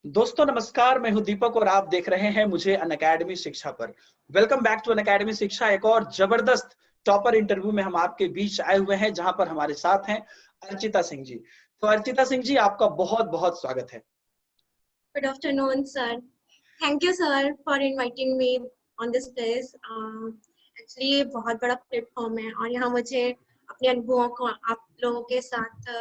दोस्तों नमस्कार, मैं हूं दीपक और आप देख रहे हैं मुझे अनअकैडमी शिक्षा पर। वेलकम बैक टू अनअकैडमी शिक्षा। एक और जबरदस्त टॉपर इंटरव्यू में हम आपके बीच आए हुए हैं, जहां पर हमारे साथ हैं अर्चिता सिंह जी। तो अर्चिता सिंह जी, आपका बहुत बहुत स्वागत है। Good afternoon, sir. Thank you, sir, for inviting me on this place. Actually, ये बहुत बड़ा प्लेटफॉर्म है और यहाँ मुझे अपने अनुभवों को आप लोगों के साथ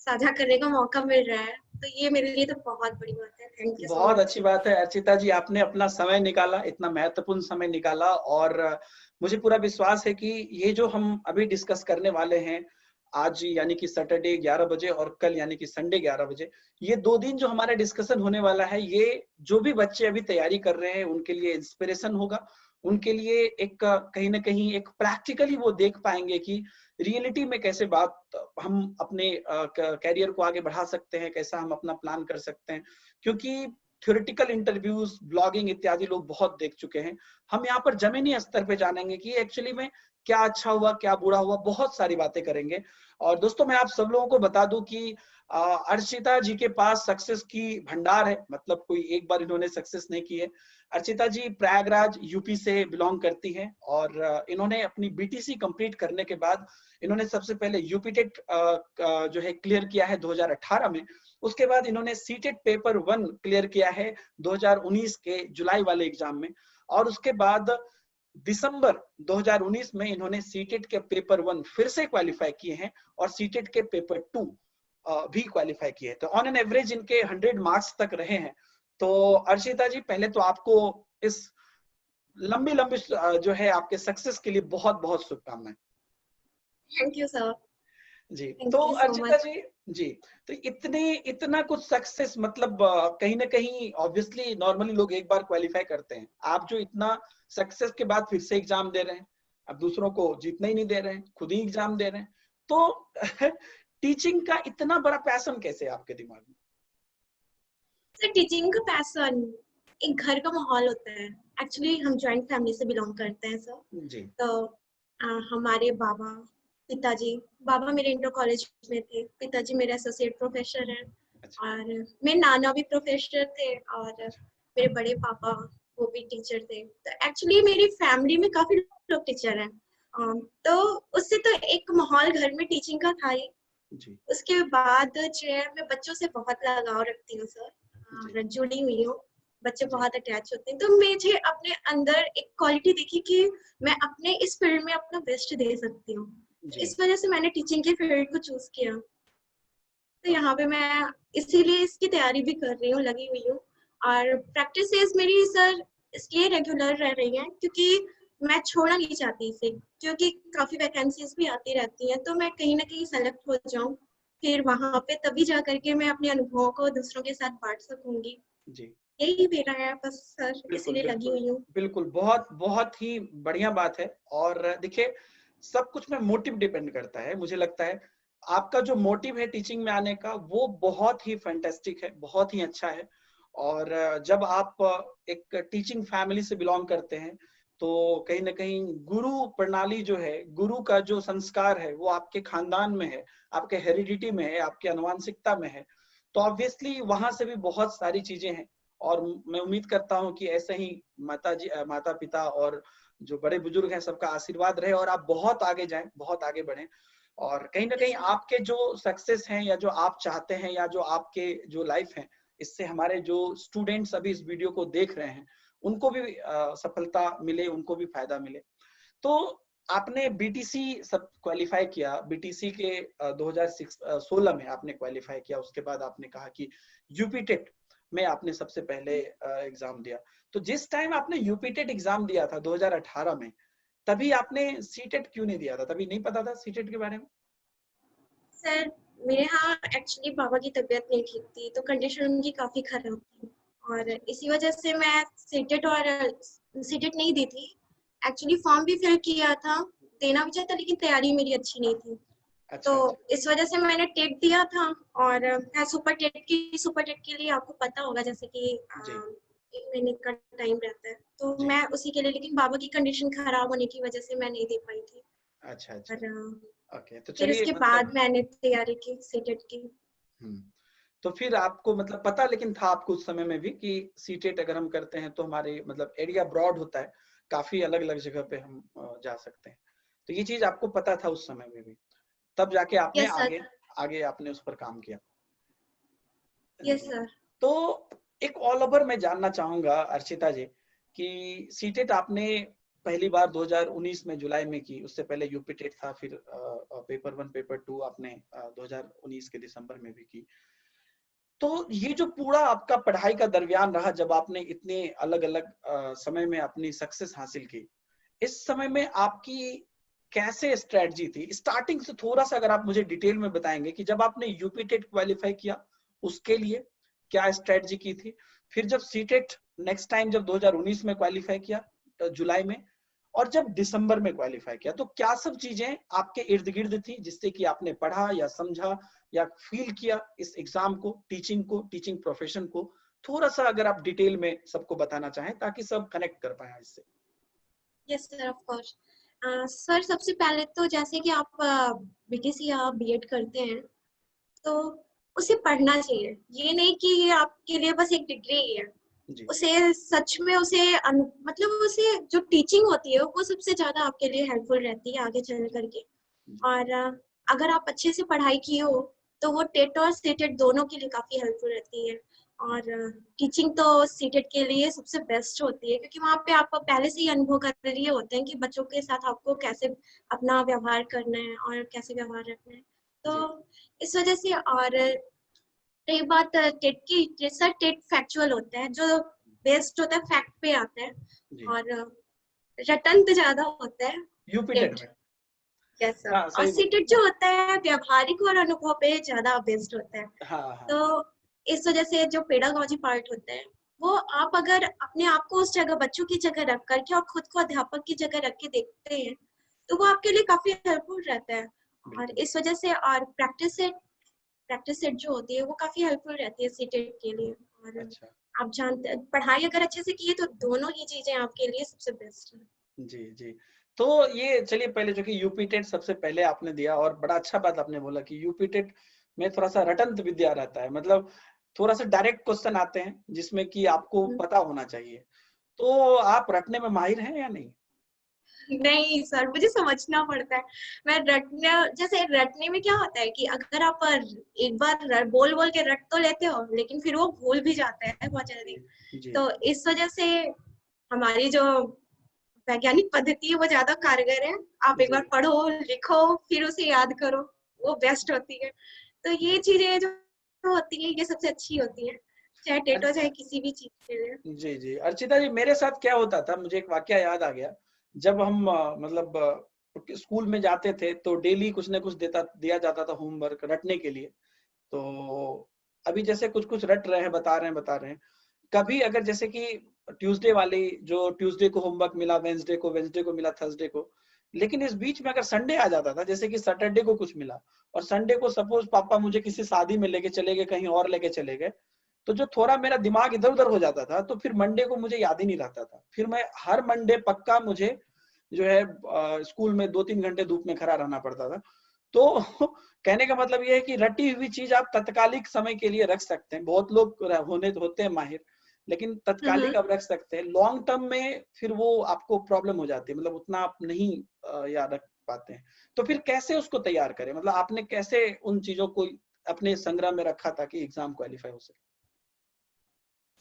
साझा करने का मौका मिल रहा है, तो ये मेरे लिए तो बहुत बड़ी बात है। थैंक यू सो बहुत मच। अच्छी बात है अर्चिता जी, आपने अपना समय निकाला, इतना महत्वपूर्ण समय निकाला। और मुझे पूरा विश्वास है कि ये जो हम अभी डिस्कस करने वाले हैं, आज यानी कि सैटरडे 11 बजे और कल यानी कि संडे 11 बजे, ये 2 दिन जो हमारा डिस्कशन होने वाला है, ये जो भी बच्चे अभी तैयारी कर रहे हैं उनके लिए इंस्पिरेशन होगा। उनके लिए एक कहीं न कहीं एक प्रैक्टिकली वो देख पाएँगे कि रियलिटी में कैसे बात हम अपने कैरियर को आगे बढ़ा सकते हैं, कैसा हम अपना प्लान कर सकते हैं। क्योंकि थ्योरेटिकल इंटरव्यूज, ब्लॉगिंग इत्यादि लोग बहुत देख चुके हैं। हम यहाँ पर जमीनी स्तर पे जानेंगे कि एक्चुअली में क्या अच्छा हुआ, क्या बुरा हुआ, बहुत सारी बातें करेंगे। और दोस्तों मैं आप सब लोगों को बता दूं कि अर्चिता जी के पास सक्सेस की भंडार है। मतलब कोई एक बार इन्होंने सक्सेस नहीं की है। अर्चिता जी प्रयागराज यूपी से बिलोंग करती हैं और इन्होंने अपनी बीटीसी कंप्लीट करने के बाद इन्होंने सबसे पहले यूपीटेट जो है क्लियर किया है 2018 में। उसके बाद इन्होंने सीटेट पेपर 1 क्लियर किया है 2019 के जुलाई वाले एग्जाम में। और उसके बाद दिसंबर 2019 में इन्होंने सीटेट के पेपर 1 फिर से क्वालिफाई किए हैं और सीटेट के पेपर 2 भी क्वालिफाई किए हैं। तो ऑन एन एवरेज इनके 100 मार्क्स तक रहे हैं। तो अर्शिता जी, पहले तो आपको इस लंबी लंबी जो है आपके सक्सेस के लिए बहुत बहुत शुभकामनाएं। Thank you sir. जी, तो thank you so Archita much. जी, तो इतना कुछ सक्सेस, मतलब कहीं ना कहीं ऑब्वियसली नॉर्मली लोग एक बार क्वालिफाई करते हैं। आप जो इतना सक्सेस के बाद फिर से एग्जाम दे रहे हैं, अब दूसरों को जीतने ही नहीं दे रहे हैं, खुद ही एग्जाम दे रहे हैं, तो टीचिंग का इतना बड़ा पैशन कैसे है आपके दिमाग में? सर, टीचिंग का पैशन एक घर का माहौल होता है। एक्चुअली हम जॉइंट फैमिली से बिलोंग करते हैं सर। जी। तो हमारे पिताजी बाबा मेरे इंटर कॉलेज में थे, पिताजी मेरे एसोसिएट प्रोफेसर हैं अच्छा। और मेरे नाना भी प्रोफेसर थे और अच्छा। मेरे बड़े पापा वो भी टीचर थे। तो एक्चुअली मेरी फैमिली में काफी लोग टीचर हैं। तो उससे तो एक माहौल घर में टीचिंग का था ही। जी। उसके बाद जो है मैं बच्चों से बहुत लगाव रखती हूँ सर जी। और जुड़ी हुई हूँ। बच्चे जी। बहुत अटैच होते हैं, तो मुझे अपने अंदर एक क्वालिटी देखी कि मैं अपने इस फील्ड में अपना बेस्ट दे सकती हूँ। जी। इस वजह से मैंने टीचिंग के फील्ड को चूज किया। तो ओके। यहाँ पे मैं इसीलिए इसकी तैयारी भी कर रही हूँ, लगी हुई हूँ। और प्रैक्टिसेस मेरी सर इसलिए रेगुलर रह रही हैं क्योंकि मैं छोड़ना नहीं चाहती इसे, क्योंकि काफी वैकेंसीज भी आती रहती हैं, तो मैं कहीं ना कहीं सेलेक्ट हो जाऊँ, फिर वहां पे तभी जा करके मैं अपने अनुभवों को दूसरों के साथ बांट सकूंगी। जी। यही मेरा है बस सर, बिल्कुल, इसीलिए लगी बिल्कुल, हुई हूँ। बिल्कुल, बहुत बहुत ही बढ़िया बात है। और देखिए, सब कुछ में मोटिव डिपेंड करता है। मुझे लगता है आपका जो मोटिव है टीचिंग में आने का, वो बहुत ही फैंटास्टिक है, बहुत ही अच्छा है। और जब आप एक टीचिंग फैमिली से बिलोंग करते हैं, तो कहीं ना कहीं गुरु प्रणाली जो है, गुरु का जो संस्कार है, वो आपके खानदान में है, आपके हेरिडिटी में है, आपके आनुवांशिकता में है। तो ऑब्वियसली वहां से भी बहुत सारी चीजें हैं। और मैं उम्मीद करता हूँ कि ऐसे ही माता पिता और जो बड़े बुजुर्ग हैं, सबका आशीर्वाद रहे और आप बहुत आगे जाएं, बहुत आगे बढ़ें। और कहीं ना कहीं आपके जो सक्सेस हैं, या जो आप चाहते हैं, या जो आपके जो लाइफ है, इससे हमारे जो स्टूडेंट्स अभी इस वीडियो को देख रहे हैं, उनको भी सफलता मिले, उनको भी फायदा मिले। तो आपने बीटीसी सब क्वालिफाई किया, बीटीसी के 2016 में आपने क्वालिफाई किया। उसके बाद आपने कहा कि यूपीटेट में आपने सबसे पहले एग्जाम दिया। तो जिस टाइम आपने यूपीटेट एग्जाम दिया था 2018 में, तभी आपने सीटेट क्यों नहीं दिया था? तभी नहीं पता था सीटेट के बारे में? सर, मेरे यहाँ एक्चुअली पापा की तबीयत नहीं ठीक थी, तो कंडीशन उनकी काफी खराब थी और अच्छा। इसी वजह से मैं सीटेट नहीं दी थी। एक्चुअली फॉर्म भी फिल किया था, देना भी चाहिए था, लेकिन तैयारी मेरी अच्छी नहीं थी। तो अच्छा। अच्छा। इस वजह से मैंने टेट दिया था और मैं सुपर टेट के लिए आपको पता होगा जैसे कि जी। 1 महीने का टाइम रहता है, तो जी। मैं उसी के लिए, लेकिन बाबा की कंडीशन खराब होने की वजह से मैं नहीं दे पाई थी। अच्छा। अच्छा। और ओके, तो फिर चलिए, उसके मतलब बाद मैंने तैयारी की सीटेट की। तो फिर आपको मतलब पता लेकिन था आपको उस समय में भी कि सीटेट अगर हम करते हैं तो हमारे मतलब एरिया ब्रॉड होता है, काफी अलग अलग जगह पे हम जा सकते हैं। तो ये चीज आपको पता था उस समय में भी, तब जाके आपने यस सर। आगे आगे आपने उस पर काम किया। यस जी। सर। तो एक ऑल ओवर मैं जानना चाहूंगा अर्चिता जी कि सीटेट आपने पहली बार 2019 में जुलाई में की, उससे पहले यूपी टेट था, फिर पेपर 1 पेपर 2 आपने 2019 के दिसंबर में भी की। तो ये जो पूरा आपका पढ़ाई का दरमियान रहा जब आपने इतने अलग अलग समय में अपनी सक्सेस हासिल की, इस समय में आपकी कैसे स्ट्रेटजी थी स्टार्टिंग से? थोड़ा सा अगर आप मुझे डिटेल में बताएंगे कि जब आपने यूपी टेट क्वालिफाई किया उसके लिए क्या स्ट्रेटजी की थी, फिर जब सीटेट नेक्स्ट टाइम जब 2019 में क्वालिफाई किया जुलाई में, और जब दिसंबर में क्वालिफाई किया, तो क्या सब चीजें आपके इर्द गिर्द थी जिससे कि आपने पढ़ा या समझा या फील किया इस एग्जाम को, टीचिंग प्रोफेशन को? थोड़ा सा अगर आप डिटेल में सबको बताना चाहें ताकि सब कनेक्ट कर पाए इससे। Yes sir, of course. Sir सबसे पहले तो जैसे कि आप बीटीसी या बीएड करते हैं तो उसे पढ़ना चाहिए। ये नहीं कि ये आपके लिए बस एक डिग्री ही है। जी उसे सच में उसे मतलब उसे जो टीचिंग होती है वो सबसे ज्यादा आपके लिए हेल्पफुल रहती है आगे चल करके। जी और अगर आप अच्छे से पढ़ाई की हो तो वो टेट और सीटेट दोनों के लिए काफी हेल्पफुल रहती है। और टीचिंग तो सीटेट के लिए सबसे बेस्ट होती है क्योंकि वहाँ पे आप पहले से ही अनुभव कर रहे होते हैं कि बच्चों के साथ आपको कैसे अपना व्यवहार करना है और कैसे व्यवहार रखना है। तो जी इस वजह से। और रही बात टेट की, जैसा टेट फैक्चुअल होता है, जो बेस्ड होता है फैक्ट पे आता है। जी। और रटन पे ज्यादा होता है यूपी टेट टेट। में। Yes sir. हाँ और सही बोल। सीटेट जो होता है व्यवहारिक और अनुभव पे ज्यादा बेस्ड होता है। हाँ हाँ तो इस वजह से जो पेडागोजी पार्ट होता है वो आप अगर अपने आप को उस जगह बच्चों की जगह रख करके और खुद को अध्यापक की जगह रख के देखते हैं तो वो आपके लिए काफी हेल्पफुल रहता है। और बिल्कुल। इस वजह से और प्रैक्टिस सेट जो होती है वो काफी हेल्पफुल रहती है सीटेट के लिए। और अच्छा। आप जानते पढ़ाई अगर अच्छे से की है तो दोनों ही चीजें आपके लिए सबसे बेस्ट है। जी जी। तो ये चलिए पहले जो कि यूपी टेट सबसे पहले आपने दिया, और बड़ा अच्छा बात आपने बोला कि यूपी टेट में थोड़ा सा रटंत विद्या रहता है, मतलब थोड़ा सा डायरेक्ट क्वेश्चन आते हैं जिसमें कि आपको पता होना चाहिए। तो आप रटने में माहिर हैं या नहीं? नहीं सर, मुझे समझना पड़ता है। मैं रटने, जैसे रटने में क्या होता है कि अगर आप एक बार बोल बोल के रट तो लेते हो लेकिन फिर वो भूल भी जाता है बहुत जल्दी। जी जी तो इस वजह से हमारी जो वैज्ञानिक पद्धति है वो ज्यादा कारगर है। आप एक जी बार पढ़ो, लिखो, फिर उसे याद करो, वो बेस्ट होती है। तो ये जी। चीजें जो होती है ये सबसे अच्छी होती है, चाहे टेट हो अच्छा। चाहे किसी भी चीज के लिए। जी जी। अर्चिता जी, मेरे साथ क्या होता था, मुझे एक वाकया याद आ गया। जब हम मतलब स्कूल में जाते थे तो डेली कुछ ना कुछ दिया जाता था होमवर्क रटने के लिए। तो अभी जैसे कुछ कुछ रट रहे हैं, बता रहे हैं। कभी अगर जैसे कि ट्यूसडे वाली, जो ट्यूसडे को होमवर्क मिला वेंसडे को मिला थर्सडे को, लेकिन इस बीच में अगर संडे आ जाता था, जैसे कि सैटरडे को कुछ मिला और संडे को सपोज पापा मुझे किसी शादी में लेके चले गए, कहीं और लेके चले गए, तो जो थोड़ा मेरा दिमाग इधर उधर हो जाता था, तो फिर मंडे को मुझे याद ही नहीं रहता था। फिर मैं हर मंडे पक्का मुझे जो है स्कूल में 2-3 घंटे धूप में खड़ा रहना पड़ता था। तो कहने का मतलब ये है कि रटी हुई चीज आप तत्कालिक समय के लिए रख सकते हैं, बहुत लोग होते हैं माहिर, लेकिन तत्कालिक हम्म। आप रख सकते हैं, लॉन्ग टर्म में फिर वो आपको प्रॉब्लम हो जाती है, मतलब उतना आप नहीं याद रख पाते हैं। तो फिर कैसे उसको तैयार करें, मतलब आपने कैसे उन चीजों को अपने संग्रह में रखा ताकि एग्जाम क्वालिफाई हो सके?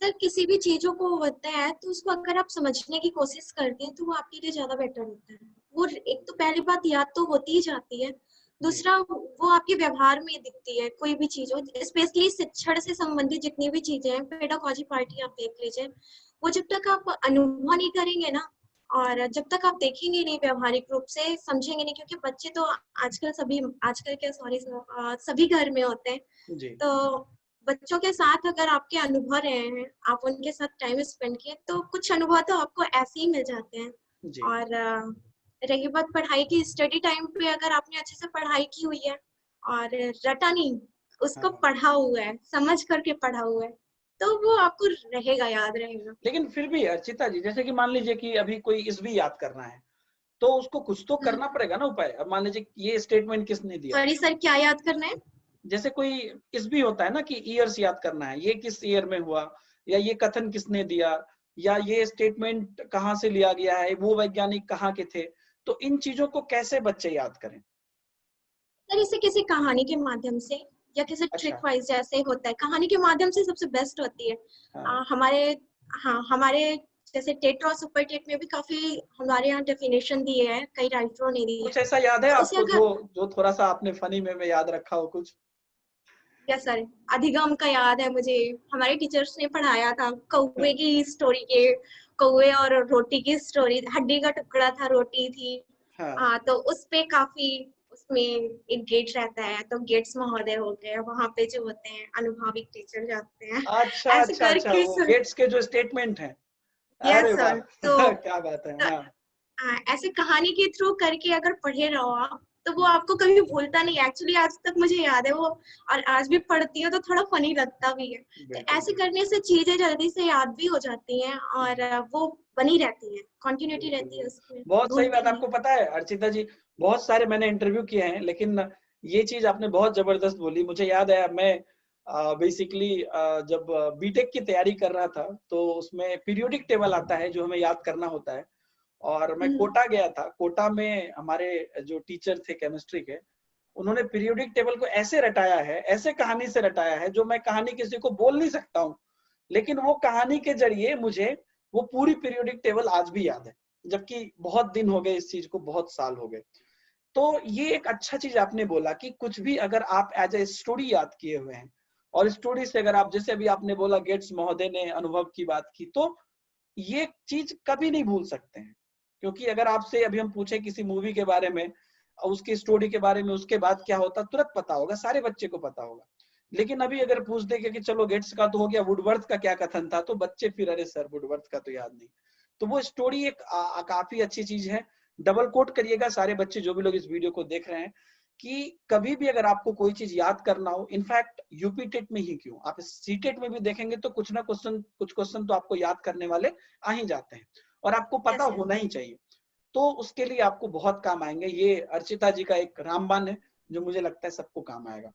सर किसी भी चीजों को होता है तो उसको अगर आप समझने की कोशिश करते हैं तो वो आपके लिए ज्यादा बेटर होता है। वो एक तो पहली बात याद तो होती ही जाती है, जी दूसरा वो आपके व्यवहार में दिखती है। कोई भी चीज हो, स्पेशली शिक्षण से संबंधित जितनी भी चीजें हैं, पेडागोजी पार्टी आप देख लीजिए, वो जब तक आप अनुभव नहीं करेंगे ना और जब तक आप देखेंगे नहीं, व्यवहारिक रूप से समझेंगे नहीं, क्योंकि बच्चे तो आजकल के सॉरी सभी घर में होते हैं। जी तो बच्चों के साथ अगर आपके अनुभव रहे हैं, आप उनके साथ टाइम स्पेंड किए, तो कुछ अनुभव तो आपको ऐसे ही मिल जाते हैं। जी और रही बात पढ़ाई की, स्टडी टाइम पे अगर आपने अच्छे से पढ़ाई की हुई है और रटा नहीं, उसको हाँ। पढ़ा हुआ है, समझ करके पढ़ा हुआ है, तो वो आपको रहेगा, याद रहेगा। लेकिन फिर भी अर्चिता जी, जैसे कि मान लीजिए कि अभी कोई इसवी याद करना है, तो उसको कुछ तो करना पड़ेगा ना उपाय। अब मान लीजिए ये स्टेटमेंट किसने दिया, सॉरी सर, क्या याद करना है? जैसे कोई इस भी होता है ना कि ईयर्स याद करना है, ये किस ईयर में हुआ, या ये कथन किसने दिया, या ये स्टेटमेंट कहाँ से लिया गया है, वो वैज्ञानिक कहाँ के थे। तो इन चीजों को कैसे बच्चे याद करें? सर इसे किसी कहानी के माध्यम से या किसी ट्रिक अच्छा। वाइज जैसे होता है, कहानी के माध्यम से सबसे बेस्ट होती है। हाँ, हमारे हाँ हमारे जैसे टेट और सुपर टेट में भी काफी हमारे यहाँ डेफिनेशन दिए हैं, कई राइटरों ने दिए हैं। कुछ ऐसा याद है तो उसे आपको अगर जो जो थोड़ा सा आपने फनी में याद रखा हो कुछ? यस सर, अधिगम का याद है मुझे, हमारे टीचर्स ने पढ़ाया था कौवे की स्टोरी के, कौवे और रोटी की स्टोरी, हड्डी का टुकड़ा था, रोटी थी। हाँ। तो उस पे काफी, उसमें एक गेट रहता है, तो गेट्स महोदय हो गए, वहां पे जो होते हैं अनुभवी टीचर जाते हैं, अच्छा ऐसे अच्छा अच्छा, करके वो सर। गेट्स के जो स्टेटमेंट हैं। यस अरे वाह! सर। तो क्या बात है। हाँ। ऐसे कहानी के थ्रू करके अगर पढ़े रहो आप, तो वो आपको कभी भूलता नहीं। एक्चुअली आज तक मुझे याद है वो, और आज भी पढ़ती हूँ तो थोड़ा फनी लगता भी है। तो बिल्कुल ऐसे बिल्कुल। करने से चीजें जल्दी से याद भी हो जाती हैं, और जी, वो बनी रहती है, कंटिन्यूटी बिल्कुल रहती है बिल्कुल। उसमें, बहुत सही बात। भूलती नहीं। आपको पता है अर्चिता जी, बहुत सारे मैंने इंटरव्यू किए हैं, लेकिन ये चीज आपने बहुत जबरदस्त बोली। मुझे याद है मैं बेसिकली जब बीटेक की तैयारी कर रहा था, तो उसमें पीरियोडिक टेबल आता है जो हमें याद करना होता है। और मैं हम्म। कोटा गया था। कोटा में हमारे जो टीचर थे केमिस्ट्री के, उन्होंने पीरियोडिक टेबल को ऐसे रटाया है, ऐसे कहानी से रटाया है, जो मैं कहानी किसी को बोल नहीं सकता हूँ, लेकिन वो कहानी के जरिए मुझे वो पूरी पीरियोडिक टेबल आज भी याद है, जबकि बहुत दिन हो गए इस चीज को, बहुत साल हो गए। तो ये एक अच्छा चीज आपने बोला कि कुछ भी अगर आप एज ए स्टोरी याद किए हुए हैं, और स्टोरी से अगर आप, जैसे अभी आपने बोला गेट्स महोदय ने अनुभव की बात की, तो ये चीज कभी नहीं भूल सकते हैं। क्योंकि अगर आपसे अभी हम पूछे किसी मूवी के बारे में, उसकी स्टोरी के बारे में, उसके बाद क्या होता, तुरंत पता होगा, सारे बच्चे को पता होगा। लेकिन अभी अगर पूछ देंगे कि चलो गेट्स का तो हो गया, वुडवर्थ का क्या कथन था, तो बच्चे फिर अरे सर वुडवर्थ का तो याद नहीं। तो वो स्टोरी एक काफी अच्छी चीज है। डबल कोट करिएगा सारे बच्चे जो भी लोग इस वीडियो को देख रहे हैं, कि कभी भी अगर आपको कोई चीज याद करना हो, इनफैक्ट यूपी टेट में ही क्यों, आप सीटेट में भी देखेंगे तो कुछ ना क्वेश्चन, कुछ क्वेश्चन तो आपको याद करने वाले आ ही जाते हैं, और आपको पता यस यस। होना ही चाहिए। तो उसके लिए आपको बहुत काम आएंगे। ये अर्चिता जी का एक रामबाण है, जो मुझे लगता है सबको काम आएगा।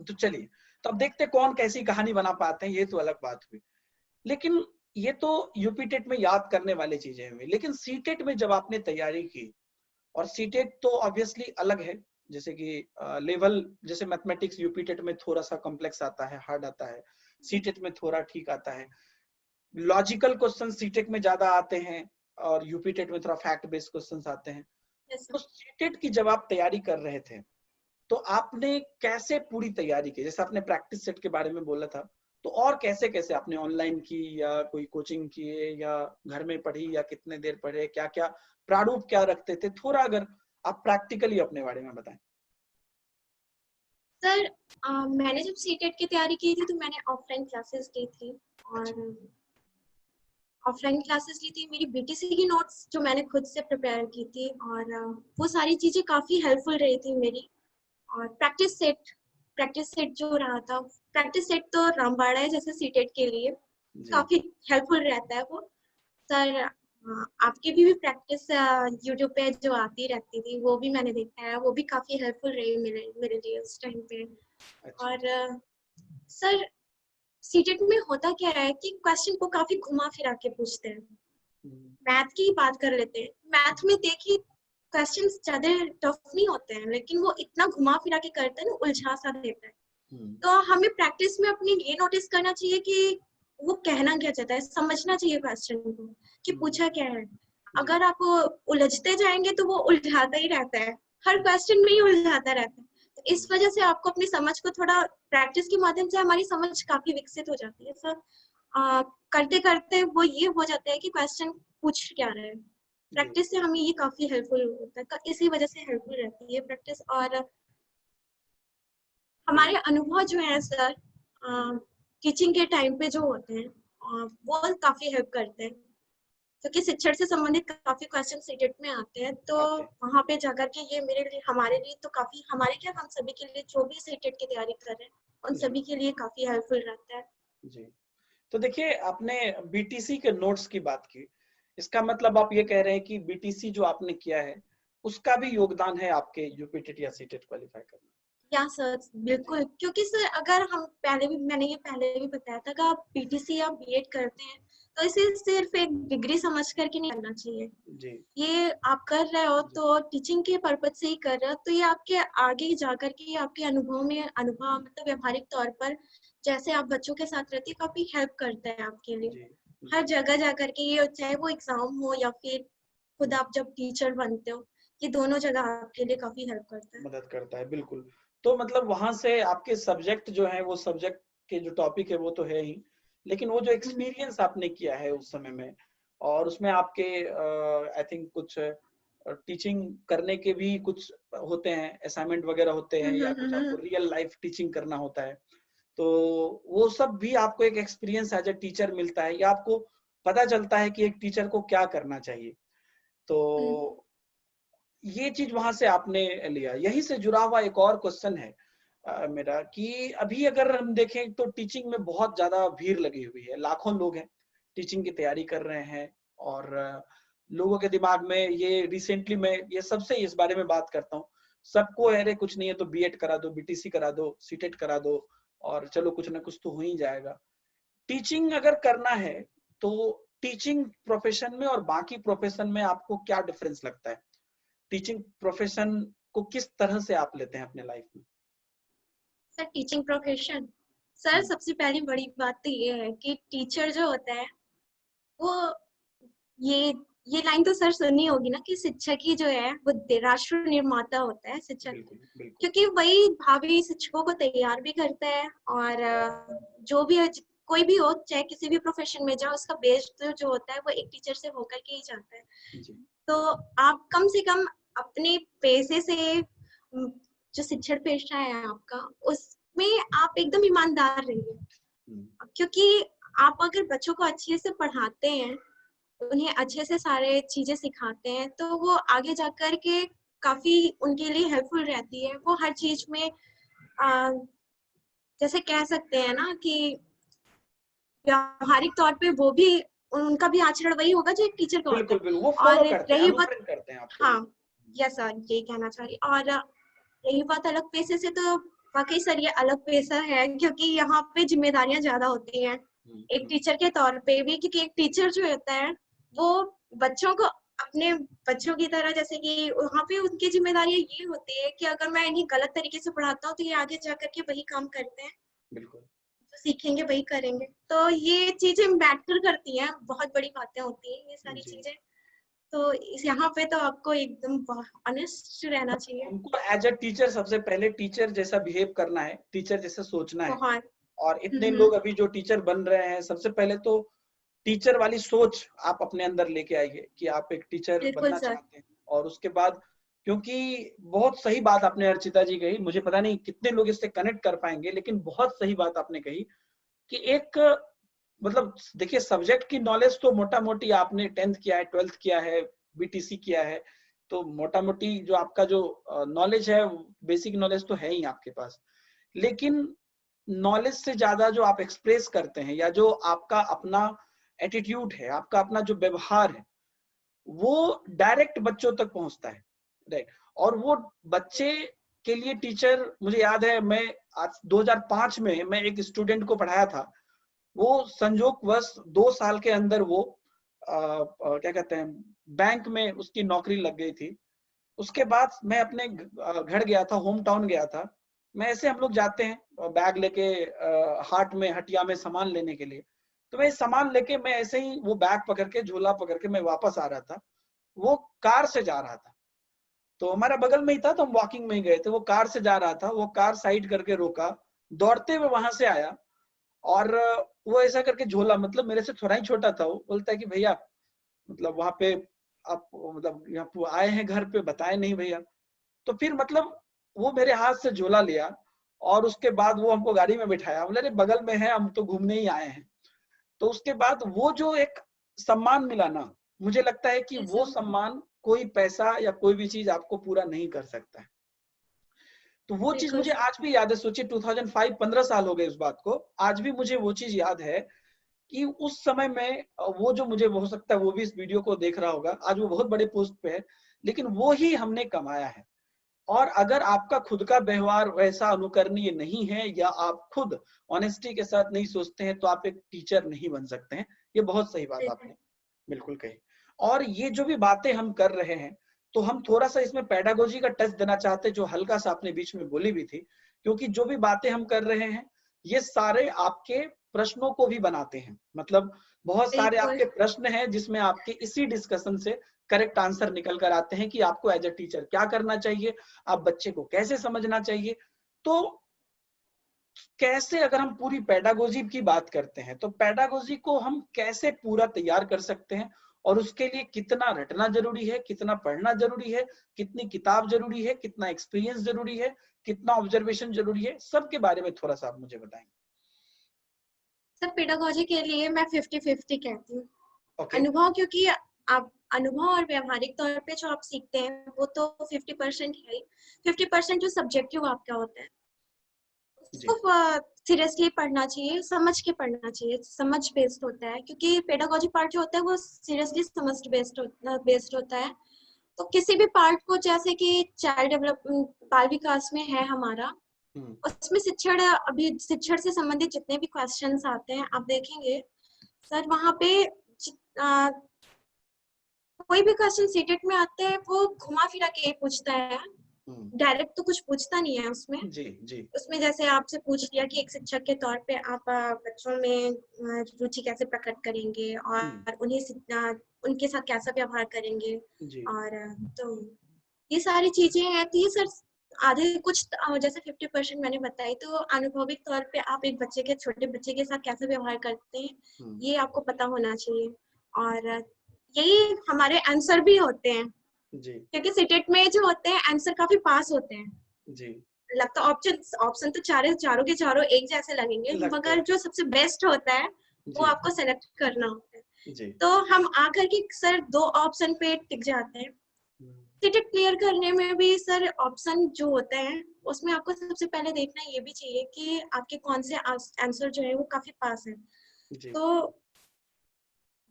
तो चलिए, तो अब देखते कौन कैसी कहानी बना पाते हैं, ये तो अलग बात हुई। लेकिन ये तो यूपी टेट में याद करने वाली चीजें हुई, लेकिन सीटेट में जब आपने तैयारी की, और सीटेट तो ऑब्वियसली अलग है, जैसे कि लेवल, जैसे मैथमेटिक्स यूपी टेट में थोड़ा सा कॉम्प्लेक्स आता है, हार्ड आता है, सीटेट में थोड़ा ठीक आता है। लॉजिकल क्वेश्चन सीटेट में ज्यादा आते हैं, और यूपी टेट में थोड़ा फैक्ट बेस्ड क्वेश्चन आते हैं। यस तो सीटेट की जब आप तैयारी कर रहे थे, तो आपने कैसे पूरी तैयारी की? जैसे आपने प्रैक्टिस सेट के बारे में बोला था, तो और कैसे कैसे आपने ऑनलाइन की, या कोई कोचिंग किए, या घर में पढ़ी, या कितने देर पढ़े, क्या क्या प्रारूप क्या रखते थे, थोड़ा अगर आप प्रैक्टिकली अपने बारे में बताएं। सर। मैंने जब सीटेट की तैयारी की थी तो मैंने ऑफलाइन क्लासेस ली थी, और अच्छा। ऑफलाइन क्लासेस ली थी। मेरी बीटीसी की नोट्स जो मैंने खुद से प्रिपेयर की थी, और वो सारी चीजें काफी हेल्पफुल रही थी मेरी। और प्रैक्टिस सेट जो रहा था, प्रैक्टिस सेट तो रामबाड़ा है जैसे सीटेट के लिए, जी। काफी हेल्पफुल रहता है वो। सर आपकी भी प्रैक्टिस यूट्यूब पे जो आती रहती थी, वो भी मैंने देखा है, वो भी काफी हेल्पफुल रही मेरे मेरे लिए उस टाइम पे। अच्छा। और सर सीटेट में होता क्या है कि क्वेश्चन को काफी घुमा फिरा के पूछते हैं। हम्म, मैथ की बात कर लेते हैं, मैथ में देखिए क्वेश्चंस ज्यादा टफ नहीं होते हैं, लेकिन वो इतना घुमा फिरा के करते हैं ना, उलझा सा देता है। हम्म, तो हमें प्रैक्टिस में अपनी ये नोटिस करना चाहिए कि वो कहना क्या चाहता है, समझना चाहिए क्वेश्चन को कि हम्म, पूछा क्या है। जी। अगर आप उलझते जाएंगे तो वो उलझाता ही रहता है, हर क्वेश्चन में ही उलझाता रहता है। तो इस वजह से आपको अपनी समझ को थोड़ा, प्रैक्टिस के माध्यम से हमारी समझ काफी विकसित हो जाती है सर। करते करते वो ये हो जाता है कि क्वेश्चन पूछ क्या रहे हैं। जी। प्रैक्टिस से हमें ये काफी हेल्पफुल होता है, इसी वजह से हेल्पफुल रहती है प्रैक्टिस। और जी। हमारे अनुभव जो है सर टीचिंग के टाइम पे जो होते हैं, वो काफी हेल्प करते हैं, क्योंकि शिक्षण से संबंधित काफी क्वेश्चन सीटेट में आते हैं। तो आते हैं। वहां पे जाकर के ये मेरे लिए, हमारे लिए तो काफी, हमारे क्या, हम सभी के लिए जो भी सीटेट की तैयारी कर रहे हैं उन जी। सभी के लिए काफी हेल्पफुल रहता है। जी। तो देखिए, आपने बीटीसी के नोट्स की बात की, इसका मतलब आप ये कह रहे हैं कि बीटीसी जो आपने किया है, उसका भी योगदान है आपके यूपी टेट या सीटेट क्वालिफाई करने या सर बिल्कुल, क्योंकि सर अगर हम मैंने ये पहले भी बताया था कि आप पीटीसी या बीएड करते हैं तो इसे सिर्फ एक डिग्री समझ करके नहीं करना चाहिए। जी ये आप कर रहे हो जी तो टीचिंग के पर्पज से ही कर रहे हो, तो ये आपके आगे जाकर के आपके अनुभव मतलब व्यवहारिक तौर पर जैसे आप बच्चों के साथ रहती है काफी हेल्प करता है आपके लिए। जी हर जी जगह जाकर के ये चाहे वो एग्जाम हो या फिर खुद हम्म, आप जब टीचर बनते हो, ये दोनों जगह आपके लिए काफी हेल्प करता है। मदद करता है बिल्कुल। तो मतलब वहां से आपके सब्जेक्ट जो है वो सब्जेक्ट के जो टॉपिक है वो तो है ही, लेकिन वो जो हम्म, एक्सपीरियंस आपने किया है उस समय में, और उसमें आपके आई थिंक कुछ टीचिंग करने के भी कुछ होते हैं, असाइनमेंट वगैरह होते हैं, हम्म, या हम्म, कुछ हम्म, आपको हम्म। रियल लाइफ टीचिंग करना होता है, तो वो सब भी आपको एक एक्सपीरियंस एज ए टीचर मिलता है, या आपको पता चलता है कि एक टीचर को क्या करना चाहिए। तो हम्म, ये चीज वहां से आपने लिया। यही से जुड़ा हुआ एक और क्वेश्चन है मेरा, कि अभी अगर हम देखें तो टीचिंग में बहुत ज्यादा भीड़ लगी हुई है, लाखों लोग हैं टीचिंग की तैयारी कर रहे हैं, और लोगों के दिमाग में ये रिसेंटली मैं ये सबसे इस बारे में बात करता हूँ, सबको अरे कुछ नहीं है तो बीएड करा दो, बीटीसी करा दो, सीटेट करा दो, और चलो कुछ ना कुछ तो हो ही जाएगा। टीचिंग अगर करना है तो टीचिंग प्रोफेशन में और बाकी प्रोफेशन में आपको क्या डिफरेंस लगता है? टीचिंग प्रोफेशन को किस तरह से आप लेते हैं अपने लाइफ में? सर टीचिंग प्रोफेशन, सर हम्म, सबसे पहली बड़ी बात तो ये है कि टीचर जो होता है वो ये ये लाइन तो सर सुनी होगी ना कि शिक्षक ही जो है वो राष्ट्र निर्माता होता है शिक्षक। बिल्कुल बिल्कुल। क्योंकि वही भावी शिक्षकों को तैयार भी करता है, और जो भी कोई भी हो चाहे किसी भी प्रोफेशन में जाओ उसका बेस जो होता है वो एक टीचर से होकर के ही जाता है। जी तो आप कम से कम अपने पैसे से जो शिक्षण पेशा है आपका उसमें आप एकदम ईमानदार रहिए। हम्म, क्योंकि आप अगर बच्चों को अच्छे से पढ़ाते हैं, उन्हें अच्छे से सारे चीजें सिखाते हैं तो वो आगे जाकर के काफी उनके लिए हेल्पफुल रहती है। वो हर चीज में आ, जैसे कह सकते हैं ना कि व्यावहारिक तौर पे वो भी उनका भी आचरण वही होगा जो एक टीचर का होता बिल्कुल है। बिल्कुल वो और फॉलो करते हैं, रही बात, अनुकरण करते हैं आपको हाँ, बिल्कुल। यस सर यही कहना चाह रही। और रही बात अलग पेशे से, तो वाकई सर ये अलग पेशा है क्योंकि यहाँ पे जिम्मेदारियां ज्यादा होती हैं एक हम्म, टीचर के तौर पे भी। क्योंकि एक टीचर जो होता है वो बच्चों को अपने बच्चों की तरह, जैसे कि वहाँ पे उनकी जिम्मेदारियां ये होती है कि अगर मैं इन्हें गलत तरीके से पढ़ाता हूँ तो ये आगे जाकर के वही काम करते हैं, बिल्कुल। जो सीखेंगे वही करेंगे। तो ये चीजें मैटर करती हैं, बहुत बड़ी बातें होती हैं ये सारी जी, चीजें। तो इस यहाँ पे तो आपको एकदम ऑनेस्ट रहना चाहिए। हमको एज अ टीचर सबसे पहले टीचर जैसा बिहेव करना है, टीचर जैसा सोचना है। बहुत। और इतने लोग अभी जो टीचर बन रहे हैं, सबसे पहले तो टीचर वाली सोच आप अपने अंदर लेके आइए कि आप एक टीचर बिल्कुल बनना सर। चाहते हैं। और उसके बाद, क्योंकि बहुत सही बात आपने अर्चिता जी कही, मुझे पता नहीं कितने लोग इससे कनेक्ट कर पाएंगे, लेकिन बहुत सही बात आपने कही कि एक मतलब देखिए, सब्जेक्ट की नॉलेज तो मोटा मोटी आपने 10th किया है, 12th किया है, बीटीसी किया है, तो मोटा मोटी जो आपका जो नॉलेज है, बेसिक नॉलेज तो है ही आपके पास। लेकिन नॉलेज से ज्यादा जो आप एक्सप्रेस करते हैं, या जो आपका अपना एटीट्यूड है, आपका अपना जो व्यवहार है, वो डायरेक्ट बच्चों तक पहुंचता है। राइट। और वो बच्चे के लिए टीचर, मुझे याद है मैं आज 2005 में मैं एक स्टूडेंट को पढ़ाया था। वो संजोगवश 2 साल के अंदर वो क्या कहते हैं, बैंक में उसकी नौकरी लग गई थी। उसके बाद मैं अपने घर गया था, होम टाउन गया था। मैं ऐसे, हम लोग जाते हैं बैग लेके हाट में, हटिया में सामान लेने के लिए। तो मैं सामान लेके, मैं ऐसे ही वो बैग पकड़ के, झोला पकड़ के मैं वापस आ रहा था। वो कार से जा रहा था, तो हमारा बगल में ही था, तो हम वॉकिंग में ही गए थे। वो कार से जा रहा था, वो कार साइड करके रोका, दौड़ते हुए वहां से आया, और वो ऐसा करके झोला, मतलब मेरे से थोड़ा ही छोटा था, वो बोलता है कि भैया, मतलब वहां पे आप मतलब यहाँ पे आए हैं घर पे, बताए नहीं भैया। तो फिर मतलब वो मेरे हाथ से झोला लिया, और उसके बाद वो हमको गाड़ी में बिठाया, बोले अरे बगल में है, हम तो घूमने ही आए हैं। तो उसके बाद वो जो एक सम्मान मिला ना, मुझे लगता है कि वो यस सम्मान कोई पैसा या कोई भी चीज आपको पूरा नहीं कर सकता है। तो वो चीज बिल्कुल मुझे सर। आज भी याद है। सोचिए 2005, 15 साल हो गए उस बात को, आज भी मुझे वो चीज याद है कि उस समय में वो जो, मुझे हो सकता है वो भी इस वीडियो को देख रहा होगा, आज वो बहुत बड़े पोस्ट पे है, लेकिन वो ही हमने कमाया है। और अगर आपका खुद का व्यवहार वैसा अनुकरणीय नहीं है या आप खुद ऑनेस्टी के साथ नहीं सोचते हैं तो आप एक टीचर नहीं बन सकते हैं। ये बहुत सही बात आपने बिल्कुल कही। और ये जो भी बातें हम कर रहे हैं तो हम थोड़ा सा इसमें पेडागोजी का टच देना चाहते हैं, जो हल्का सा आपने बीच में बोली भी थी, क्योंकि जो भी बातें हम कर रहे हैं ये सारे आपके प्रश्नों को भी बनाते हैं। मतलब बहुत सारे बिल्कुल। आपके प्रश्न हैं जिसमें आपके इसी डिस्कशन से करेक्ट आंसर निकल कर आते हैं कि आपको एज ए टीचर क्या करना चाहिए, आप बच्चे को कैसे समझना चाहिए। तो कैसे, अगर हम पूरी पेडागोजी की बात करते हैं तो पेडागोजी को हम कैसे पूरा तैयार कर सकते हैं, और उसके लिए कितना रटना जरूरी है, कितना पढ़ना जरूरी है, कितनी किताब जरूरी है, कितना एक्सपीरियंस जरूरी है, कितना ऑब्जर्वेशन जरूरी है, सबके बारे में थोड़ा सा आप मुझे बताएंगे। सर पेडागोजी के लिए मैं 50-50 कहती हूँ। ओके। अनुभव, क्योंकि आप अनुभव और व्यवहारिक तौर पे जो आप सीखते हैं वो तो 50% है ही। 50% जो सब्जेक्टिव आपका होता है जी उसको सीरियसली पढ़ना चाहिए, समझ के पढ़ना चाहिए, समझ बेस्ड होता है, क्योंकि पेडागोजी पार्ट जो होता है वो सीरियसली समझ बेस्ड होता है। तो किसी भी पार्ट को, जैसे कि चाइल्ड डेवलपमेंट, बाल विकास में है हमारा, उसमें शिक्षण, अभी शिक्षण से संबंधित जितने भी क्वेश्चंस आते हैं आप देखेंगे सर, वहाँ पे कोई भी क्वेश्चन सीटेट में आते हैं वो घुमा फिरा के पूछता है, डायरेक्ट तो कुछ पूछता नहीं है उसमें। जी जी उसमें जैसे आपसे पूछ लिया कि एक शिक्षक के तौर पे आप बच्चों में रुचि कैसे प्रकट करेंगे और उन्हें उनके साथ कैसा व्यवहार करेंगे, जी और तो ये सारी चीजें हैं। तो ये सर आधे कुछ जैसे 50% मैंने बताई, तो अनुभविक तौर पे आप एक बच्चे के, छोटे बच्चे के साथ कैसे व्यवहार करते हैं ये आपको पता होना चाहिए। और यही हमारे आंसर भी होते हैं, जी क्योंकि सीटेट में जो होते हैं आंसर काफी पास होते हैं। जी लगता ऑप्शन ऑप्शन तो चारों के चारों एक जैसे लगेंगे, लगते मगर हैं। जो सबसे बेस्ट होता है वो जी आपको सेलेक्ट करना होता है। जी तो हम आकर के सर 2 ऑप्शन पे टिक जाते हैं। सीटेट क्लियर करने में भी सर ऑप्शन जो होते हैं उसमें आपको सबसे पहले देखना ये भी चाहिए कि आपके कौन से आंसर जो है वो काफी पास है। जी तो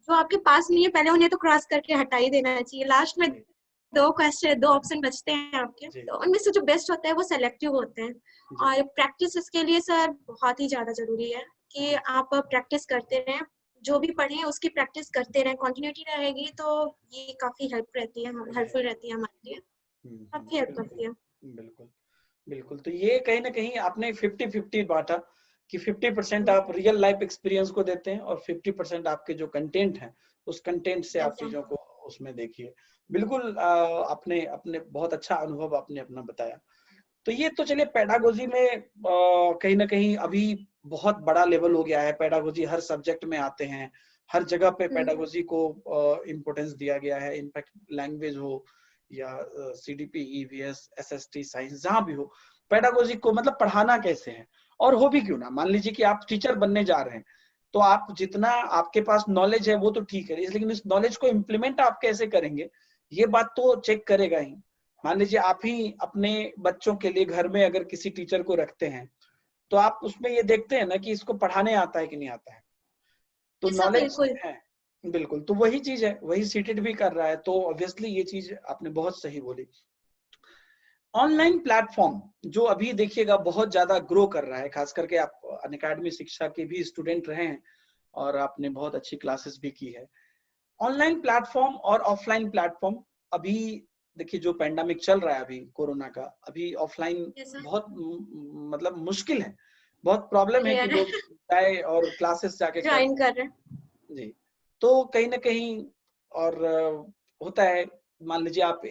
जो आपके पास नहीं है पहले उन्हें तो क्रॉस करके हटा ही देना चाहिए। लास्ट में जी 2 ऑप्शन बचते हैं आपके, जी तो उनमें से जो बेस्ट होता है वो सेलेक्टिव होते हैं। जी और प्रैक्टिस इसके लिए सर बहुत ही ज्यादा जरूरी है कि जी आप प्रैक्टिस करते रहें, जो भी पढ़े उसकी प्रैक्टिस करते रहें, कंटिन्यूटी रहेगी तो ये काफी हेल्पफुल रहती है हमारे लिए, काफी हेल्प बिल्कुल करती है। बिल्कुल बिल्कुल। तो ये कहीं ना कहीं आपने 50-50 बांटा कि 50% आप रियल लाइफ एक्सपीरियंस को देते हैं और 50% आपके जो कंटेंट है उस कंटेंट से आप चीजों को उसमें देखिए। बिल्कुल आपने अपने बहुत अच्छा अनुभव आपने अपना बताया। तो ये तो चलिए पेडागोजी में कहीं ना कहीं अभी बहुत बड़ा लेवल हो गया है। पेडागोजी हर सब्जेक्ट में आते हैं, हर जगह पे पेडागोजी को इम्पोर्टेंस दिया गया है। इनफैक्ट लैंग्वेज हो या सीडीपी, ईवीएस, एसएसटी, साइंस, जहां भी हो, पेडागोजी को मतलब पढ़ाना कैसे है। और हो भी क्यों ना, मान लीजिए कि आप टीचर बनने जा रहे हैं तो आप जितना आपके पास नॉलेज है वो तो ठीक है, लेकिन इस नॉलेज को इम्प्लीमेंट आप कैसे करेंगे ये बात तो चेक करेगा ही। मान लीजिए आप ही अपने बच्चों के लिए घर में अगर किसी टीचर को रखते हैं तो आप उसमें ये देखते हैं ना कि इसको पढ़ाने आता है कि नहीं आता है। तो सर नॉलेज बिल्कुल। है बिल्कुल, तो वही चीज है, वही सीटेड भी कर रहा है। तो ऑब्वियसली ये चीज आपने बहुत सही बोली। ऑनलाइन प्लेटफॉर्म जो अभी देखिएगा बहुत ज्यादा ग्रो कर रहा है, खास करके आप अनअकैडमी शिक्षा के भी स्टूडेंट रहे हैं और आपने बहुत अच्छी क्लासेस भी की है। ऑनलाइन प्लेटफॉर्म और ऑफलाइन प्लेटफॉर्म, अभी देखिए जो पेंडेमिक चल रहा है अभी कोरोना का, अभी ऑफलाइन बहुत मतलब मुश्किल है, बहुत प्रॉब्लम है कि लोग जाए और क्लासेस जाके कर ज्वाइन कर रहे हैं। जी। तो कहीं ना कहीं और होता है, मान लीजिए आप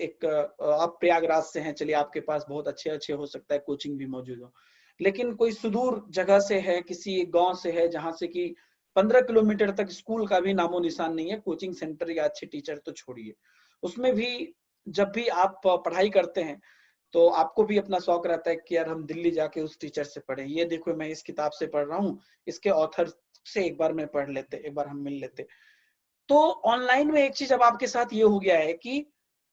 प्रयागराज से हैं, चलिए आपके पास बहुत अच्छे अच्छे हो सकता है कोचिंग भी मौजूद हो, लेकिन कोई सुदूर जगह से है, किसी एक गांव से है जहां से कि 15 किलोमीटर तक स्कूल का भी नामो निशान नहीं है, कोचिंग सेंटर या अच्छे टीचर तो छोड़िए। उसमें भी जब भी आप पढ़ाई करते हैं तो आपको भी अपना शौक रहता है कि यार हम दिल्ली जाके उस टीचर से पढ़े, ये देखो मैं इस किताब से पढ़ रहा हूँ, इसके ऑथर से एक बार मैं पढ़ लेते, एक बार हम मिल लेते। तो ऑनलाइन में एक चीज अब आपके साथ ये हो गया है कि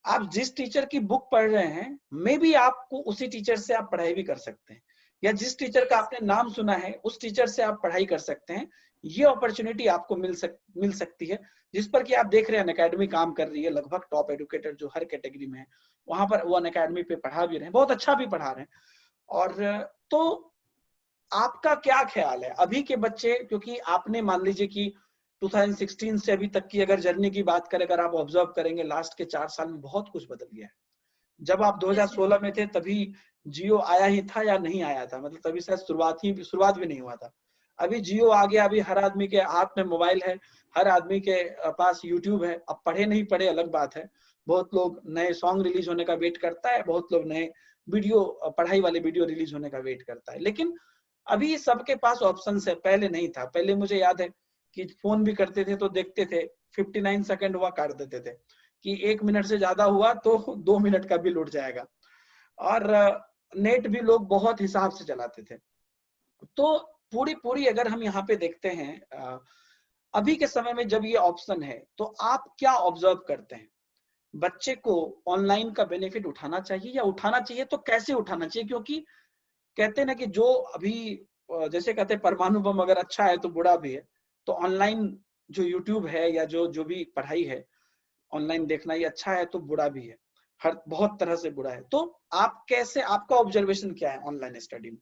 आप जिस टीचर की बुक पढ़ रहे हैं मे भी आपको उसी टीचर से आप पढ़ाई भी कर सकते हैं, या जिस टीचर का आपने नाम सुना है उस टीचर से आप पढ़ाई कर सकते हैं। ये अपॉर्चुनिटी आपको मिल सकती है, जिस पर कि आप देख रहे हैं अनअकैडमी काम कर रही है, लगभग टॉप एडुकेटर जो हर कैटेगरी में है वहां पर वो अनअकैडमी पे पढ़ा भी रहे हैं, बहुत अच्छा भी पढ़ा रहे हैं। और तो आपका क्या ख्याल है अभी के बच्चे, क्योंकि आपने मान लीजिए कि 2016 से अभी तक की अगर जर्नी की बात करें, अगर आप ऑब्जर्व करेंगे लास्ट के 4 साल में बहुत कुछ बदल गया है। जब आप 2016 में थे तभी जियो आया ही था या नहीं आया था, मतलब तभी शायद शुरुआत भी नहीं हुआ था। अभी जियो आ गया, अभी हर आदमी के हाथ में मोबाइल है, हर आदमी के पास यूट्यूब है। अब पढ़े नहीं पढ़े अलग बात है, बहुत लोग नए सॉन्ग रिलीज होने का वेट करता है, बहुत लोग नए वीडियो, पढ़ाई वाले वीडियो रिलीज होने का वेट करता है। लेकिन अभी सबके पास ऑप्शन है, पहले नहीं था। पहले मुझे याद है कि फोन भी करते थे तो देखते थे 59 सेकंड हुआ काट देते थे, कि 1 मिनट से ज्यादा हुआ तो 2 मिनट का बिल उठ जाएगा। और नेट भी लोग बहुत हिसाब से चलाते थे। तो पूरी पूरी अगर हम यहाँ पे देखते हैं अभी के समय में जब ये ऑप्शन है, तो आप क्या ऑब्जर्व करते हैं? बच्चे को ऑनलाइन का बेनिफिट उठाना चाहिए, या उठाना चाहिए तो कैसे उठाना चाहिए? क्योंकि कहते हैं ना कि जो अभी जैसे कहते हैं परमाणु बम अगर अच्छा है तो बुरा भी है, तो ऑनलाइन जो यूट्यूब है या जो भी पढ़ाई है ऑनलाइन देखना, ये अच्छा है तो बुरा भी है, हर बहुत तरह से बुरा है। तो आप कैसे, आपका ऑब्जर्वेशन क्या है ऑनलाइन स्टडी में?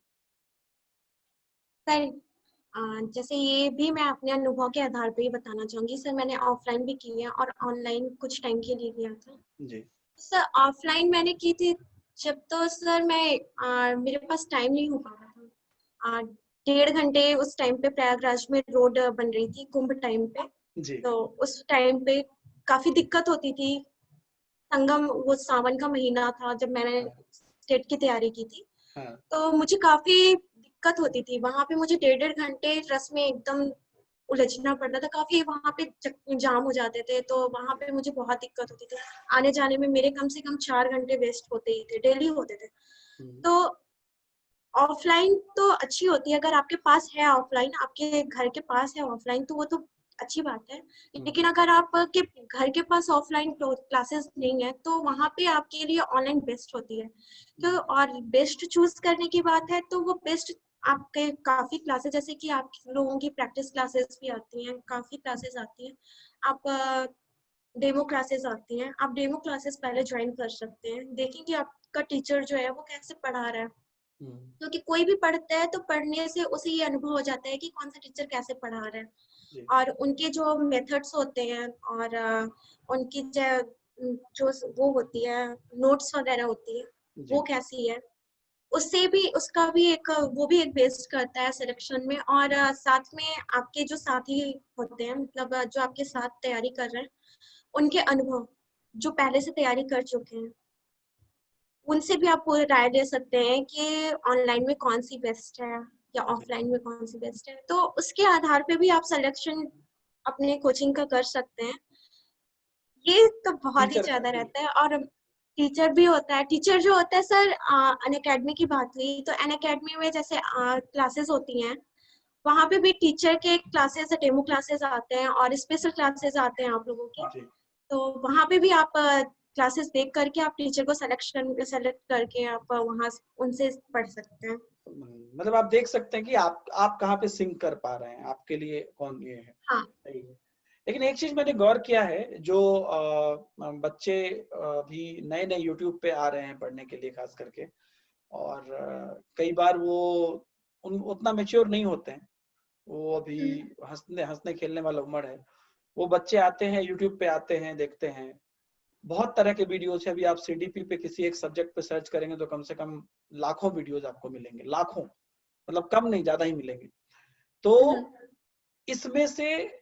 सर जैसे ये भी मैं अपने अनुभव के आधार पे ही बताना चाहूंगी सर। मैंने ऑफलाइन भी की है और ऑनलाइन कुछ टाइम के लिए किया था। जी। सर ऑफलाइन मैंने की थी जब तो सर मैं मेरे पास टाइम नहीं हो पा रहा था। 1.5 घंटे उस टाइम पे प्रयागराज में रोड बन रही थी कुंभ टाइम पे। जी। तो उस टाइम पे काफी दिक्कत होती थी। संगम, वो सावन का महीना था जब मैंने हाँ। स्टेट की तैयारी की थी। हाँ। तो मुझे काफी दिक्कत होती थी वहां पे। मुझे 1.5 घंटे रस में एकदम उलझना पड़ता था। काफी वहां पे जाम हो जाते थे, तो वहां पे मुझे बहुत दिक्कत होती थी। आने जाने में मेरे कम से कम 4 घंटे वेस्ट होते ही थे, डेली होते थे। तो ऑफलाइन तो अच्छी होती है अगर आपके पास है, ऑफलाइन आपके घर के पास है ऑफलाइन, तो वो तो अच्छी बात है। लेकिन अगर आपके घर के पास ऑफलाइन क्लासेस नहीं है तो वहां पे आपके लिए ऑनलाइन बेस्ट होती है। तो और बेस्ट चूज करने की बात है तो वो बेस्ट आपके काफी क्लासेस, जैसे कि आप लोगों की प्रैक्टिस क्लासेस भी आती हैं, काफी क्लासेस आती हैं। आप डेमो क्लासेस आती हैं, आप डेमो क्लासेस पहले ज्वाइन कर सकते हैं। देखेंगे आपका टीचर जो है वो कैसे पढ़ा रहा है, क्योंकि कोई भी पढ़ता है तो पढ़ने से उसे ये अनुभव हो जाता है कि कौन सा टीचर कैसे पढ़ा रहा है। और उनके जो मेथड्स होते हैं और उनकी जो वो होती है, नोट्स वगैरह होती है, वो कैसी है, उससे भी उसका भी एक वो भी एक बेस्ड करता है सिलेक्शन में। और साथ में आपके जो साथी होते हैं, मतलब जो आपके साथ तैयारी कर रहे हैं, उनके अनुभव जो पहले से तैयारी कर चुके हैं, उनसे भी आप पूरी राय ले सकते हैं कि ऑनलाइन में कौन सी बेस्ट है या ऑफलाइन में कौन सी बेस्ट है। तो उसके आधार पे भी आप सिलेक्शन अपने कोचिंग का कर सकते हैं। ये तो बहुत ही टीचर का ज्यादा जी। रहता है। और टीचर भी होता है, टीचर जो होता है सर, अनअकैडमी की बात हुई तो अनअकैडमी में जैसे क्लासेस होती हैं, वहां पे भी टीचर के क्लासेस, डेमो क्लासेस आते हैं और स्पेशल क्लासेस आते हैं आप लोगों के। जी। तो वहां पे भी आप क्लासेस देख करके आप टीचर को सेलेक्ट करके आप वहां उनसे पढ़ सकते हैं। मतलब आप देख सकते हैं कि आप कहाँ पे सिंक कर पा रहे हैं, आपके लिए कौन ये है। हाँ। सही है। लेकिन एक चीज मैंने गौर किया है, जो बच्चे भी नए नए यूट्यूब पे आ रहे हैं पढ़ने के लिए खास करके, और कई बार वो उतना मेच्योर नहीं होते हैं, वो अभी हंसने हंसने खेलने वाला उम्र है। वो बच्चे आते हैं यूट्यूब पे, आते हैं, देखते हैं, बहुत तरह के वीडियोस है। अभी आप सीडीपी पे किसी एक सब्जेक्ट पे सर्च करेंगे तो कम से कम लाखों वीडियोस आपको मिलेंगे, लाखों, मतलब कम नहीं ज्यादा ही मिलेंगे। तो इसमें से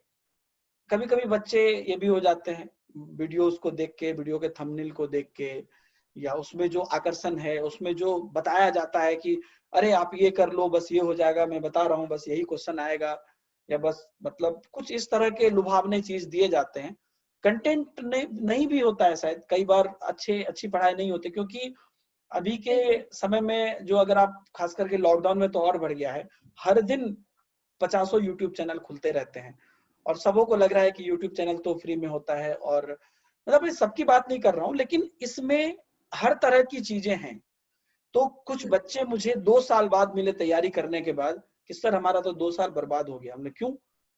कभी कभी बच्चे ये भी हो जाते हैं, वीडियोस को देख के, वीडियो के थंबनेल को देख के, या उसमें जो आकर्षण है, उसमें जो बताया जाता है कि अरे आप ये कर लो बस ये हो जाएगा, मैं बता रहा हूँ बस यही क्वेश्चन आएगा, या बस मतलब कुछ इस तरह के लुभावने चीज दिए जाते हैं। कंटेंट नहीं भी होता है शायद, कई बार अच्छी पढ़ाई नहीं होती, क्योंकि अभी के समय में जो, अगर आप खास करके लॉकडाउन में तो और बढ़ गया है, हर दिन 50 यूट्यूब चैनल खुलते रहते हैं, और सबों को लग रहा है कि यूट्यूब चैनल तो फ्री में होता है। और मतलब मैं सबकी बात नहीं कर रहा हूँ, लेकिन इसमें हर तरह की चीजें हैं। तो कुछ बच्चे मुझे 2 साल बाद मिले तैयारी करने के बाद कि सर हमारा तो 2 साल बर्बाद हो गया। हमने क्यों?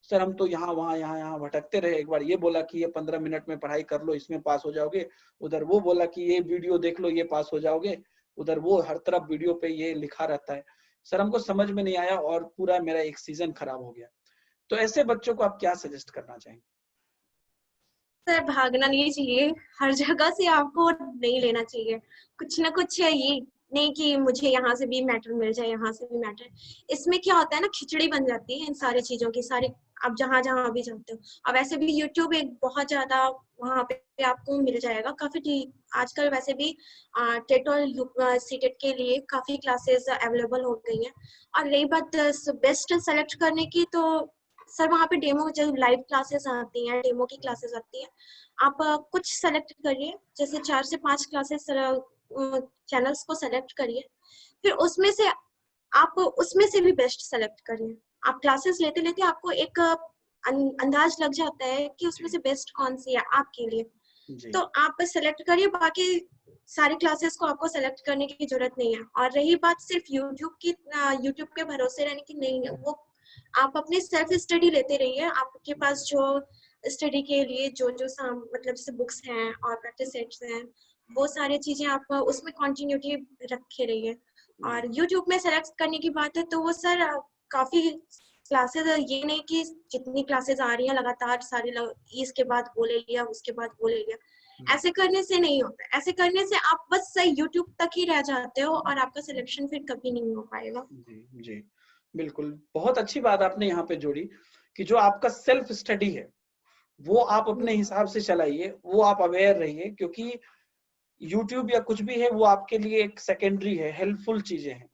सर हम तो यहाँ वहाँ यहाँ भटकते रहे, एक बार ये बोला कि ये 15 मिनट में पढ़ाई कर लो, इसमें पास हो जाओगे, उधर वो बोला कि ये वीडियो देख लो, ये पास हो जाओगे, उधर वो हर तरफ वीडियो पे ये लिखा रहता है। सर हमको समझ में नहीं आया और पूरा मेरा एक सीजन खराब हो गया। तो ऐसे बच्चों को आप क्या सजेस्ट करना चाहेंगे? सर भागना नहीं चाहिए, हर जगह से आपको नहीं लेना चाहिए। कुछ ना कुछ है, ये नहीं कि मुझे यहाँ से भी मैटर मिल जाए, यहाँ से भी मैटर। इसमें क्या होता है ना, खिचड़ी बन जाती है इन सारी चीजों की, सारी आप जहाँ जहाँ भी जाते हो। अब वैसे भी यूट्यूब एक बहुत ज्यादा, वहाँ पे आपको मिल जाएगा काफी। आजकल वैसे भी टेट और सीटेट के लिए काफी क्लासेस अवेलेबल हो गई हैं। और रही बात बेस्ट सेलेक्ट करने की, तो सर वहाँ पे डेमो, जो लाइव क्लासेस आती हैं, डेमो की क्लासेस आती हैं, आप कुछ सेलेक्ट करिए, जैसे 4 से 5 क्लासेस चैनल्स को सेलेक्ट करिए, फिर उसमें से आप उसमें से भी बेस्ट सेलेक्ट करिए। आप क्लासेस लेते लेते आपको एक अंदाज लग जाता है कि उसमें से बेस्ट कौन सी है आपके लिए। जी तो आप सेलेक्ट करिए, बाकी सारी क्लासेस को आपको सेलेक्ट करने की जरूरत नहीं है। और रही बात सिर्फ यूट्यूब की, यूट्यूब के भरोसे रहने की नहीं है, वो आप अपने सेल्फ स्टडी लेते रहिए। आपके पास जो स्टडी के लिए जो जो मतलब जैसे बुक्स हैं और प्रैक्टिस सेट्स हैं, वो सारी चीजें आप उसमें कंटिन्यूटी रखे रहिए। और यूट्यूब में सेलेक्ट करने की बात है, तो वो सर काफी क्लासेस, ये नहीं कि जितनी क्लासेस आ रही हैं लगातार सारी इसके बाद वो ले लिया, उसके बाद वो ले लिया। ऐसे करने से नहीं होता। ऐसे करने से आप बस यूट्यूब तक ही रह जाते हो और आपका सिलेक्शन फिर कभी नहीं हो पाएगा। जी जी, बिल्कुल। बहुत अच्छी बात आपने यहाँ पे जोड़ी कि जो आपका सेल्फ स्टडी है वो आप अपने हिसाब से चलाइए, वो आप अवेयर रहिए, क्योंकि यूट्यूब या कुछ भी है वो आपके लिए एक सेकेंडरी है, हेल्पफुल चीजें हैं।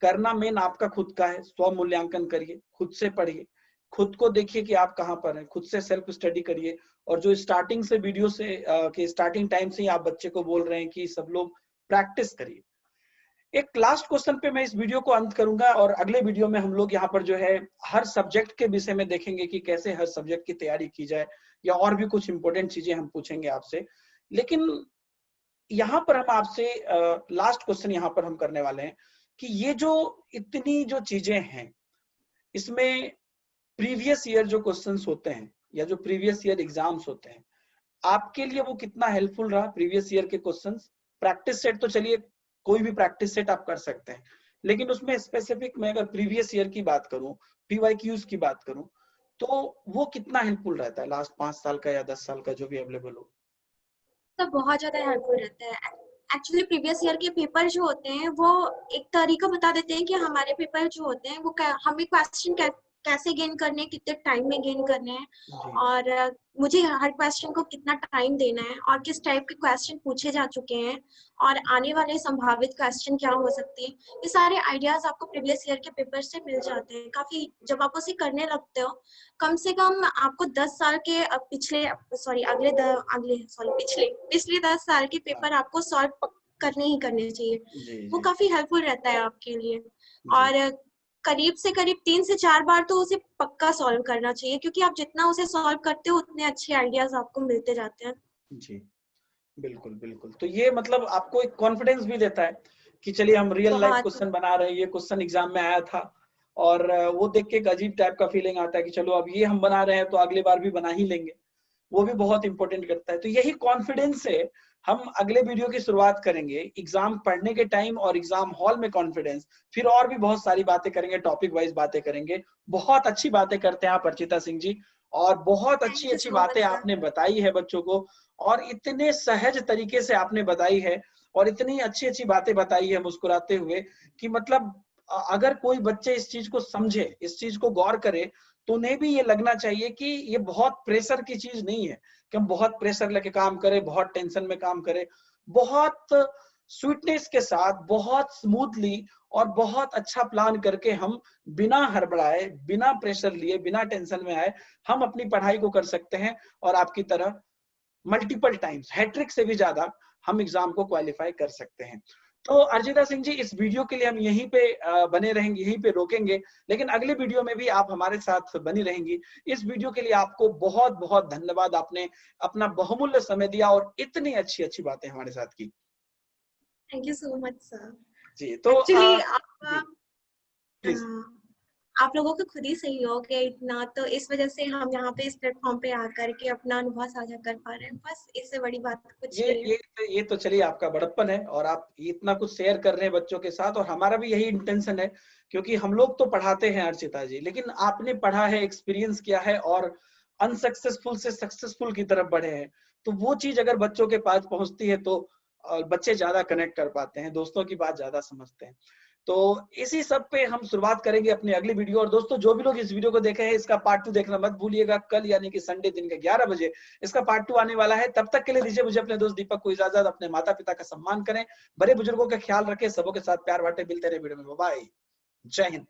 करना मेन आपका खुद का है। स्व मूल्यांकन करिए, खुद से पढ़िए, खुद को देखिए कि आप कहाँ पर हैं, खुद से सेल्फ स्टडी करिए। और जो स्टार्टिंग से वीडियो से के स्टार्टिंग टाइम से ही आप बच्चे को बोल रहे हैं कि सब लोग प्रैक्टिस करिए। एक लास्ट क्वेश्चन पे मैं इस वीडियो को अंत करूंगा और अगले वीडियो में हम लोग यहाँ पर जो है हर सब्जेक्ट के विषय में देखेंगे कि कैसे हर सब्जेक्ट की तैयारी की जाए, या और भी कुछ इंपॉर्टेंट चीजें हम पूछेंगे आपसे। लेकिन यहाँ पर हम आपसे लास्ट क्वेश्चन यहाँ पर हम करने वाले हैं कि ये जो इतनी जो चीजें हैं, इसमें प्रीवियस ईयर जो क्वेश्चंस होते हैं या जो प्रीवियस ईयर एग्जाम्स होते हैं, आपके लिए वो कितना हेल्पफुल रहा? प्रीवियस ईयर के क्वेश्चंस, प्रैक्टिस सेट तो चलिए कोई भी प्रैक्टिस सेट आप कर सकते हैं, लेकिन उसमें स्पेसिफिक मैं अगर प्रीवियस ईयर की बात करूं, पीवाईक्यूज की बात करूं, तो वो कितना हेल्पफुल रहता है लास्ट 5 साल का या 10 साल का जो भी अवेलेबल हो? तो बहुत ज्यादा हेल्पफुल रहता है। एक्चुअली प्रीवियस ईयर के पेपर जो होते हैं, वो एक तरीका बता देते हैं कि हमारे पेपर जो होते हैं वो हमें क्वेश्चन कैसे गेन करने हैं, कितने टाइम में गेन करने हैं, जी और मुझे हर क्वेश्चन को कितना टाइम देना है, और किस टाइप के क्वेश्चन पूछे जा चुके हैं, और आने वाले संभावित क्वेश्चन क्या हो सकते हैं। ये सारे आइडियाज आपको प्रीवियस ईयर के पेपर से मिल जाते हैं काफी। जब आप उसे करने लगते हो, कम से कम आपको 10 साल के पिछले सॉरी अगले अगले सॉरी पिछले 10 साल के हाँ, पेपर आपको सॉल्व करने ही करने चाहिए। जी वो जी काफी हेल्पफुल रहता है आपके लिए। जी और करीब से करीब 3 से 4 बार तो उसे पक्का सॉल्व करना चाहिए, क्योंकि आप जितना उसे सॉल्व करते हो उतने अच्छे आइडियाज आपको मिलते जाते हैं। जी, बिल्कुल बिल्कुल। तो ये मतलब आपको एक कॉन्फिडेंस भी देता है कि चलिए हम रियल लाइफ बहुत क्वेश्चन बना रहे हैं, ये क्वेश्चन एग्जाम में आया था, और वो देख के एक अजीब टाइप का फीलिंग आता है कि चलो अब ये हम बना रहे हैं तो अगली बार भी बना ही लेंगे। वो भी बहुत इंपॉर्टेंट करता है। तो यही कॉन्फिडेंस से हम अगले वीडियो की शुरुआत करेंगे, एग्जाम पढ़ने के टाइम और एग्जाम हॉल में कॉन्फिडेंस। फिर और भी बहुत सारी बातें करेंगे, टॉपिक वाइज बातें करेंगे। बहुत अच्छी बातें करते हैं आप अर्चिता सिंह जी, और बहुत अच्छी थैंक यू अच्छी सो मच बातें सर। आपने बताई है बच्चों को, और इतने सहज तरीके से आपने बताई है, और इतनी अच्छी अच्छी बातें बताई है मुस्कुराते हुए, कि मतलब अगर कोई बच्चे इस चीज को समझे, इस चीज को गौर करे, तो उन्हें भी ये लगना चाहिए कि ये बहुत प्रेशर की चीज नहीं है कि हम बहुत प्रेशर लेके काम करें, बहुत टेंशन में काम करें। बहुत स्वीटनेस के साथ, बहुत स्मूथली और बहुत अच्छा प्लान करके हम बिना हड़बड़ाए, बिना प्रेशर लिए, बिना टेंशन में आए, हम अपनी पढ़ाई को कर सकते हैं, और आपकी तरह मल्टीपल टाइम्स, हैट्रिक से भी ज्यादा हम एग्जाम को क्वालिफाई कर सकते हैं। तो अर्जिता सिंह जी, इस वीडियो के लिए हम यहीं पे बने रहेंगे, यहीं पे रोकेंगे, लेकिन अगले वीडियो में भी आप हमारे साथ बनी रहेंगी। इस वीडियो के लिए आपको बहुत बहुत धन्यवाद, आपने अपना बहुमूल्य समय दिया और इतनी अच्छी अच्छी बातें हमारे साथ की। Thank you so much sir. जी तो एक्चुअली जी आप प्लीज। आप लोगों का खुद ही सहयोग है इतना, तो इस वजह से हम यहाँ पे इस प्लेटफॉर्म पे आकर के अपना अनुभव साझा कर पा रहे हैं। बस इससे बड़ी बात कुछ ये नहीं है। ये ये तो चलिए आपका बड़प्पन है, और आप इतना कुछ शेयर कर रहे हैं बच्चों के साथ, और हमारा भी यही इंटेंशन है, क्योंकि हम लोग तो पढ़ाते हैं अर्चिता जी, लेकिन आपने पढ़ा है, एक्सपीरियंस किया है, और अनसक्सेसफुल से सक्सेसफुल की तरफ बढ़े हैं, तो वो चीज अगर बच्चों के पास पहुंचती है तो बच्चे ज्यादा कनेक्ट कर पाते हैं, दोस्तों की बात ज्यादा समझते हैं। तो इसी सब पे हम शुरुआत करेंगे अपनी अगली वीडियो। और दोस्तों, जो भी लोग इस वीडियो को देखे हैं, इसका पार्ट 2 देखना मत भूलिएगा। कल यानी कि संडे दिन के 11 बजे इसका पार्ट 2 आने वाला है। तब तक के लिए दीजिए मुझे अपने दोस्त दीपक को इजाजत। अपने माता पिता का सम्मान करें, बड़े बुजुर्गों का ख्याल रखें, सबों के साथ प्यार बांटे। मिलते रहे वीडियो में। बाय, जय हिंद।